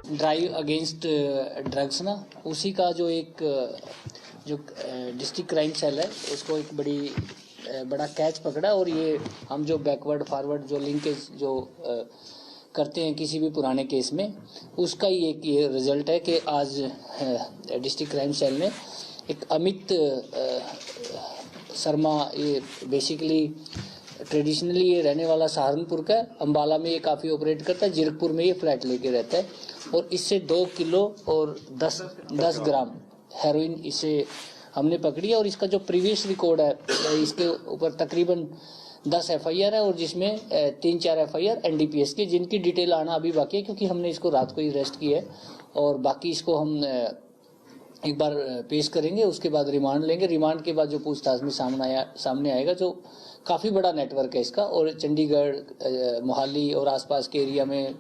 Drive against drugs ना, उसी का जो एक जो डिस्ट्रिक्ट क्राइम सेल है उसको एक बड़ा कैच पकड़ा। और ये हम जो बैकवर्ड फॉरवर्ड जो लिंकेज जो करते हैं किसी भी पुराने केस में, उसका ही एक ये रिजल्ट है कि आज डिस्ट्रिक्ट क्राइम सेल ने एक अमित शर्मा, ये बेसिकली ट्रेडिशनली ये रहने वाला सहारनपुर का, अम्बाला में ये काफ़ी ऑपरेट करता है, जीरकपुर में ये फ्लैट लेके रहता है, और इससे 2 किलो और 10 ग्राम हेरोइन इसे हमने पकड़ी है। और इसका जो प्रीवियस रिकॉर्ड है इसके ऊपर तकरीबन 10 FIR है, और जिसमें 3-4 FIR NDPS के, जिनकी डिटेल आना अभी बाकी है क्योंकि हमने इसको रात को ही अरेस्ट किया है। और बाकी इसको हम एक बार पेश करेंगे, उसके बाद रिमांड लेंगे। रिमांड के बाद जो पूछताछ में सामने आएगा, जो काफ़ी बड़ा नेटवर्क है इसका, और चंडीगढ़, मोहाली और आसपास के एरिया में,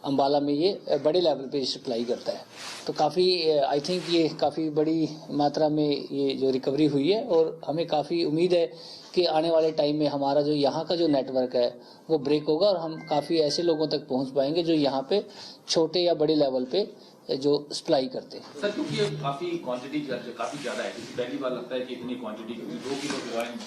अम्बाला में ये बड़े लेवल पे सप्लाई करता है। तो काफ़ी आई थिंक ये काफ़ी बड़ी मात्रा में ये जो रिकवरी हुई है, और हमें काफ़ी उम्मीद है कि आने वाले टाइम में हमारा जो यहाँ का जो नेटवर्क है वो ब्रेक होगा, और हम काफ़ी ऐसे लोगों तक पहुँच पाएंगे जो यहाँ पे छोटे या बड़े लेवल पे जो सप्लाई करते हैं। सर, क्योंकि ये काफ़ी क्वांटिटी काफ़ी ज़्यादा है, पहली बार लगता है कि इतनी क्वांटिटी 2 किलो हेरोइन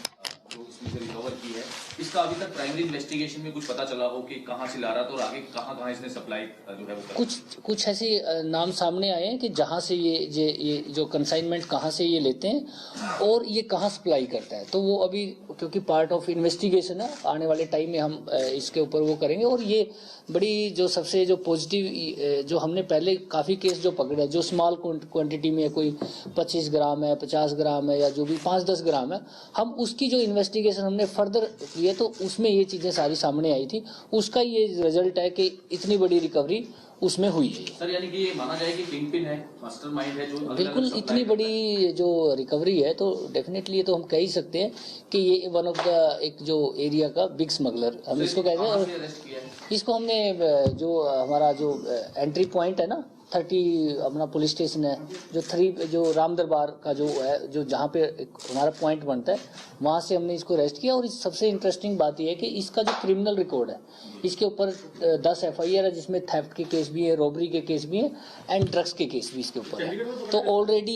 जो इसमें से रिकवर की है, इसका अभी तक प्राइमरी इन्वेस्टिगेशन में कुछ पता चला हो कि कहाँ से ला रहा था और आगे कहाँ इसने सप्लाई जो है वो कुछ ऐसे नाम सामने आए हैं कि जहाँ से ये जो कंसाइनमेंट कहाँ से ये लेते हैं और ये कहाँ सप्लाई करता है। तो वो अभी क्योंकि पार्ट ऑफ इन्वेस्टिगेशन है, आने वाले टाइम में हम इसके ऊपर वो करेंगे। और ये बड़ी जो सबसे जो पॉजिटिव, जो हमने पहले काफ़ी केस जो पकड़े, जो स्मॉल क्वांटिटी में कोई 25 ग्राम है, 50 ग्राम है, या जो भी 5-10 ग्राम है, हम उसकी जो इन्वेस्टिगेशन हमने फर्दर किए तो उसमें ये चीज़ें सारी सामने आई थी। उसका ये रिजल्ट है कि इतनी बड़ी रिकवरी उसमें हुई है। सर, यानी कि ये माना जाए कि किंग पिन है, मास्टरमाइंड है, जो बिल्कुल इतनी बड़ी जो रिकवरी है, तो डेफिनेटली ये तो हम कह ही सकते हैं कि ये वन ऑफ द एक जो एरिया का बिग स्मगलर हम इसको कहते हैं। और इसको हमने जो हमारा जो एंट्री पॉइंट है ना, 30 अपना पुलिस स्टेशन है, जो राम दरबार का जो है, जो जहाँ पे हमारा पॉइंट बनता है, वहाँ से हमने इसको अरेस्ट किया। और सबसे इंटरेस्टिंग बात यह है कि इसका जो क्रिमिनल रिकॉर्ड है, इसके ऊपर 10 FIR है, जिसमें थेफ्ट के केस भी है, रॉबरी के केस भी है, एंड ड्रग्स के केस भी इसके ऊपर है। तो ऑलरेडी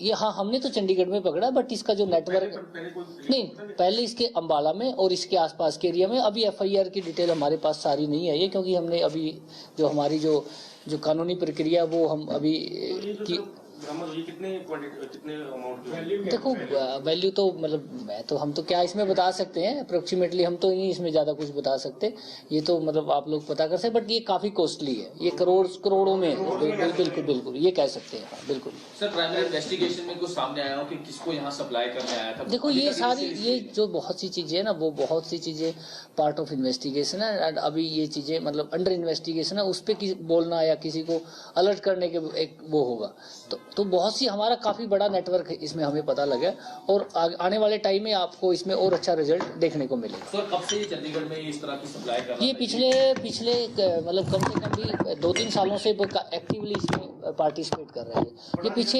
ये हाँ हमने तो चंडीगढ़ में पकड़ा, बट इसका जो नेटवर्क नहीं, पहले इसके अम्बाला में और इसके आसपास के एरिया में। अभी FIR की डिटेल हमारे पास सारी नहीं आई है, क्योंकि हमने अभी जो हमारी जो कानूनी प्रक्रिया वो हम अभी कितने अमाउंट देखो वैल्यू तो मतलब मैं तो हम तो क्या इसमें बता सकते हैं, अप्रोक्सीमेटली हम तो नहीं इसमें ज्यादा कुछ बता सकते, ये तो मतलब आप लोग पता कर सकते। बट ये काफी कॉस्टली है, ये करोड़ों में बिल्कुल ये कह सकते हैं। बिल्कुल सर, प्राइमरी इन्वेस्टिगेशन में कुछ सामने आया हो कि किसको यहाँ सप्लाई करने आया था? देखो ये सारी ये जो बहुत सी चीजें है ना, वो बहुत सी चीजें पार्ट ऑफ इन्वेस्टिगेशन है, एंड अभी ये चीजें मतलब अंडर इन्वेस्टिगेशन है, उस पर बोलना या किसी को अलर्ट करने के एक वो होगा। तो बहुत सी हमारा काफी बड़ा नेटवर्क इसमें हमें पता लगा, और आने वाले टाइम में आपको इसमें और अच्छा रिजल्ट देखने को मिलेगा। सर, कब से चंडीगढ़ में इस तरह की सप्लाई कर रहा है? ये पिछले मतलब कम से कम भी 2-3 सालों से एक्टिवली इसमें पार्टिसिपेट कर रहे हैं। ये पीछे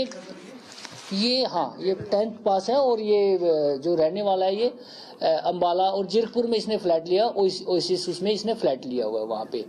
ये 10th पास है, और ये जो रहने वाला है ये अम्बाला और जीरकपुर में इसने फ्लैट लिया, ओएसिस उसमें इसने फ्लैट लिया हुआ है वहाँ पे।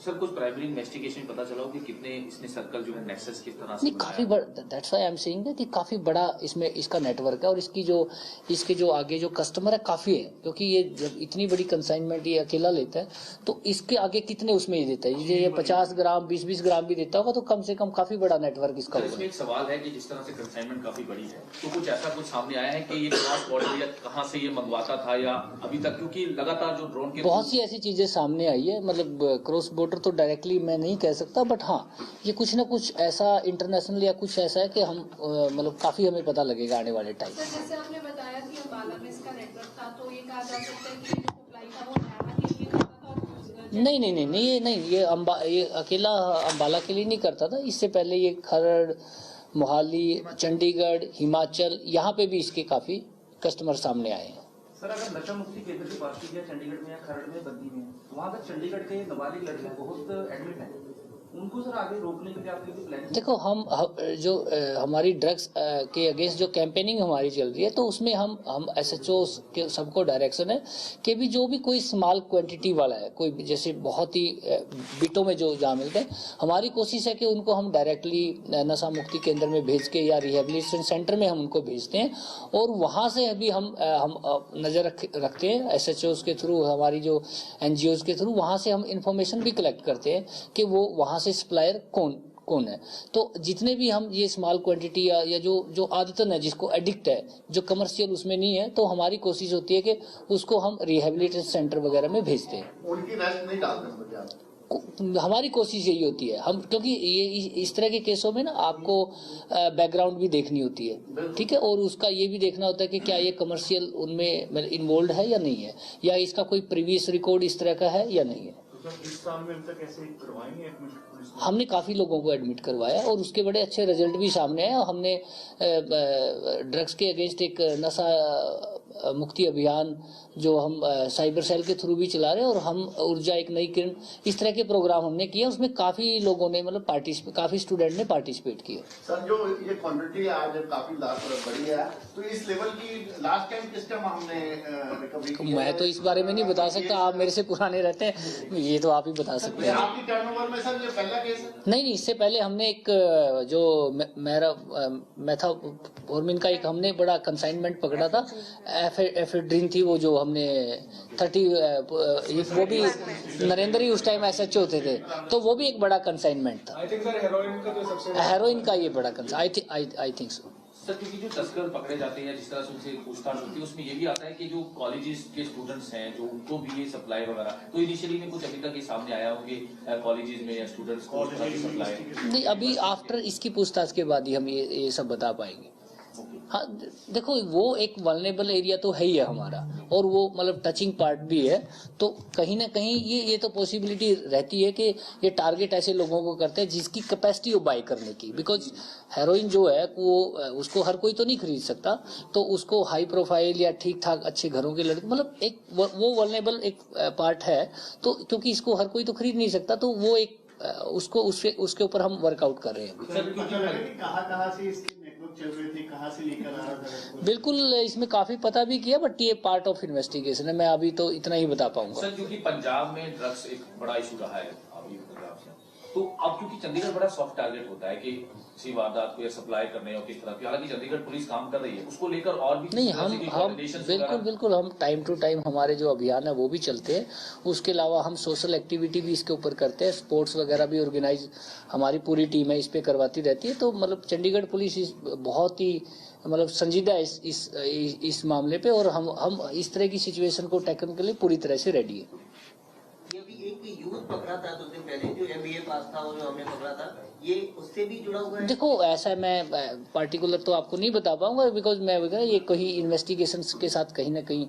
सर, कुछ प्राइमरी इन्वेस्टिगेशन पता चला हो कि कितने इसने सर्कल जो है नेक्सस किस तरह से नहीं, काफी बड़ा, that's why I am saying कि काफी बड़ा इसमें इसका नेटवर्क है, और इसके जो आगे जो कस्टमर है काफी है, क्योंकि ये जब इतनी बड़ी कंसाइनमेंट ये अकेला लेता है तो इसके आगे कितने उसमें ये देता है, ये 50 ग्राम 20-20 ग्राम भी देता होगा, तो कम से कम काफी बड़ा नेटवर्क इसका होगा। इसमें एक सवाल है कि जिस तरह से कंसाइनमेंट काफी बड़ी है, तो कुछ ऐसा कुछ सामने आया है कि ये क्रॉस बॉर्डर या कहाँ से ये मंगवाता था, या अभी तक, क्योंकि लगातार जो ड्रोन के बहुत सी ऐसी चीजें सामने आई है, मतलब क्रॉस बॉर्डर तो डायरेक्टली मैं नहीं कह सकता, बट हाँ ये कुछ ना कुछ ऐसा इंटरनेशनल या कुछ ऐसा है कि हम मतलब काफी हमें पता लगेगा आने वाले टाइम। जैसे आपने बताया कि अम्बाला में इसका नेटवर्क था, तो ये कहा जा सकता है कि सप्लाई था वो हरियाणा के लिए करता था? नहीं, ये अकेला अम्बाला के लिए नहीं करता था। इससे पहले ये खरड़, मोहाली, चंडीगढ़, हिमाचल, यहाँ पे भी इसके काफी कस्टमर सामने आए हैं। सर, अगर नशा मुक्ति केंद्र की बात की जाए चंडीगढ़ में या खरड़ में, बद्दी में, वहाँ पर चंडीगढ़ के नाबालिग लड़के बहुत एडमिट हैं, उनको सर आगे रोकने के लिए आपके कोई प्लान? देखो हम जो हमारी ड्रग्स के अगेंस्ट जो कैंपेनिंग हमारी चल रही है, तो उसमें हम SHO के सबको डायरेक्शन है कि भी जो भी कोई स्मॉल क्वांटिटी वाला है, कोई जैसे बहुत ही बिटों में जो जहाँ मिलते हैं, हमारी कोशिश है कि उनको हम डायरेक्टली नशा मुक्ति केंद्र में भेज के या रिहेबिलिटेशन सेंटर में हम उनको भेजते हैं, और वहाँ से भी हम नज़र रखते हैं SHOs के थ्रू, हमारी जो NGOs के थ्रू, वहाँ से हम इंफॉर्मेशन भी कलेक्ट करते हैं कि वो वहाँ से सप्लायर कौन है। तो जितने भी हम ये स्मॉल क्वांटिटी या जो आदतन है, जिसको एडिक्ट है, जो कमर्शियल उसमें नहीं है, तो हमारी कोशिश होती है कि उसको हम रिहेबिलिटेशन सेंटर वगैरह में भेजते हैं। उनकी रेस्ट नहीं डालते, हमारी कोशिश यही होती है हम, क्योंकि ये इस तरह के केसों में ना आपको बैकग्राउंड भी देखनी होती है, ठीक है, और उसका ये भी देखना होता है कि क्या ये कमर्शियल उनमें इन्वॉल्व है या नहीं है, या इसका कोई प्रीवियस रिकॉर्ड इस तरह का है या नहीं है। इस साल में अब तक ऐसे करवाएंगे एडमिट? हमने काफ़ी लोगों को एडमिट करवाया और उसके बड़े अच्छे रिजल्ट भी सामने आए। हमने ड्रग्स के अगेंस्ट एक नशा मुक्ति अभियान जो हम साइबर सेल के थ्रू भी चला रहे हैं, और हम ऊर्जा एक नई किरण, इस तरह के प्रोग्राम हमने किए, उसमें काफ़ी लोगों ने काफ़ी स्टूडेंट ने पार्टिसिपेट किया। सर जो ये क्वांटिटी आज काफी बड़ी है, तो इस लेवल की लास्ट टाइम किस टाइम हमने रिकवरी की? मैं तो इस बारे में नहीं बता सकता, आप मेरे से पुराने रहते हैं, ये तो आप ही बता सकते हैं। आपकी टर्नओवर में सर ये पहला केस है? नहीं, इससे पहले हमने एक जो मेथाफोर्मिन का एक हमने बड़ा कंसाइनमेंट पकड़ा था, एफेड्रिन थी वो, जो हमने 30 वो भी नरेंद्र ही उस टाइम SHO होते थे, तो वो भी एक बड़ा कंसाइनमेंट था। आई थिंक सर हेरोइन का जो सबसे हेरोइन का ये बड़ा आई थिंक सो। सर क्योंकि जो तस्कर पकड़े जाते हैं, जिस तरह से उनसे पूछताछ होती है, उसमें ये भी आता है कि जो कॉलेजेस के स्टूडेंट्स हैं, जो उनको भी ये सप्लाई वगैरह, तो इनिशियली में कुछ अभी तक ये सामने आया होंगे कॉलेजेस में या स्टूडेंट्स को सप्लाई? नहीं, अभी आफ्टर इसकी पूछताछ के बाद ही हम ये सब बता पाएंगे। हाँ, देखो वो एक वल्नरेबल एरिया तो है ही है हमारा, और वो टचिंग पार्ट भी है, तो कहीं ना कहीं ये तो पॉसिबिलिटी रहती है कि ये टारगेट ऐसे लोगों को करते हैं जिसकी कैपेसिटी हो बाई करने की, बिकॉज हेरोइन जो है वो उसको हर कोई तो नहीं खरीद सकता, तो उसको हाई प्रोफाइल या ठीक ठाक अच्छे घरों के लड़के, एक वो वल्नरेबल एक पार्ट है, तो क्योंकि इसको हर कोई तो खरीद नहीं सकता, तो वो एक उसके ऊपर हम वर्कआउट कर रहे हैं। कहाँ से इसकी नेटवर्क चल रही थी, कहाँ से लेकर आ रहा था? बिल्कुल, इसमें काफी पता भी किया, बट ये पार्ट ऑफ इन्वेस्टिगेशन है, मैं अभी तो इतना ही बता पाऊंगा। सर क्योंकि पंजाब में ड्रग्स एक बड़ा इशू रहा है अभी पंजाब से, तो अब क्योंकि चंडीगढ़ बड़ा सॉफ्ट टारगेट होता है कि किसी वारदात को या सप्लाई करने और किस तरह की, हालांकि चंडीगढ़ पुलिस काम कर रही है उसको लेकर, और भी नहीं, हम बिल्कुल हम टाइम टू टाइम हमारे जो अभियान है वो भी चलते हैं, उसके अलावा हम सोशल एक्टिविटी भी इसके ऊपर करते हैं, स्पोर्ट्स वगैरह भी ऑर्गेनाइज हमारी पूरी टीम है इस पे करवाती रहती है। तो चंडीगढ़ पुलिस बहुत ही संजीदा है इस मामले पे, और हम इस तरह की सिचुएशन को टैकल के लिए पूरी तरह से रेडी है। एक यूथ पकड़ा था 2 दिन पहले, जो MBA पास था और जो हमने पकड़ा था, ये उससे भी जुड़ा हुआ है? देखो, ऐसा मैं पार्टिकुलर तो आपको नहीं बता पाऊंगा, बिकॉज मैं ये कहीं इन्वेस्टिगेशन के साथ कहीं ना कहीं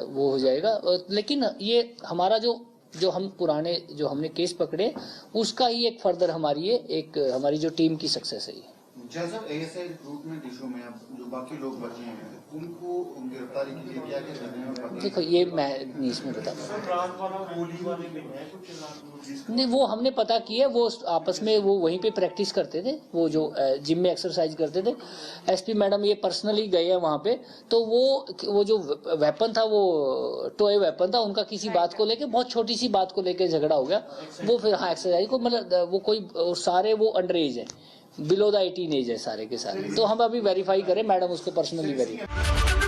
वो हो जाएगा, लेकिन ये हमारा जो हम पुराने जो हमने केस पकड़े उसका ही एक फर्दर हमारी जो टीम की सक्सेस है। जैसा ASI रिक्रूटमेंट इशू में अब जो बाकी लोग बचे हैं उनको गिरफ्तारी के लिए क्या क्या करने में? देखो, ये मैं नहीं इसमें बता नहीं, वो हमने पता किया, वो आपस में वो वहीं पे प्रैक्टिस करते थे, वो जो जिम में एक्सरसाइज करते थे। SP मैडम ये पर्सनली गए हैं वहाँ पे, तो वो जो वेपन था वो टॉय वेपन था उनका, किसी बात को लेके, बहुत छोटी सी बात को लेके झगड़ा हो गया, वो फिर एक्सरसाइज को वो कोई सारे वो अंडर एज है, बिलो द 18 एज है सारे के सारे, तो हम अभी वेरीफाई करें, मैडम उसको पर्सनली वेरीफाई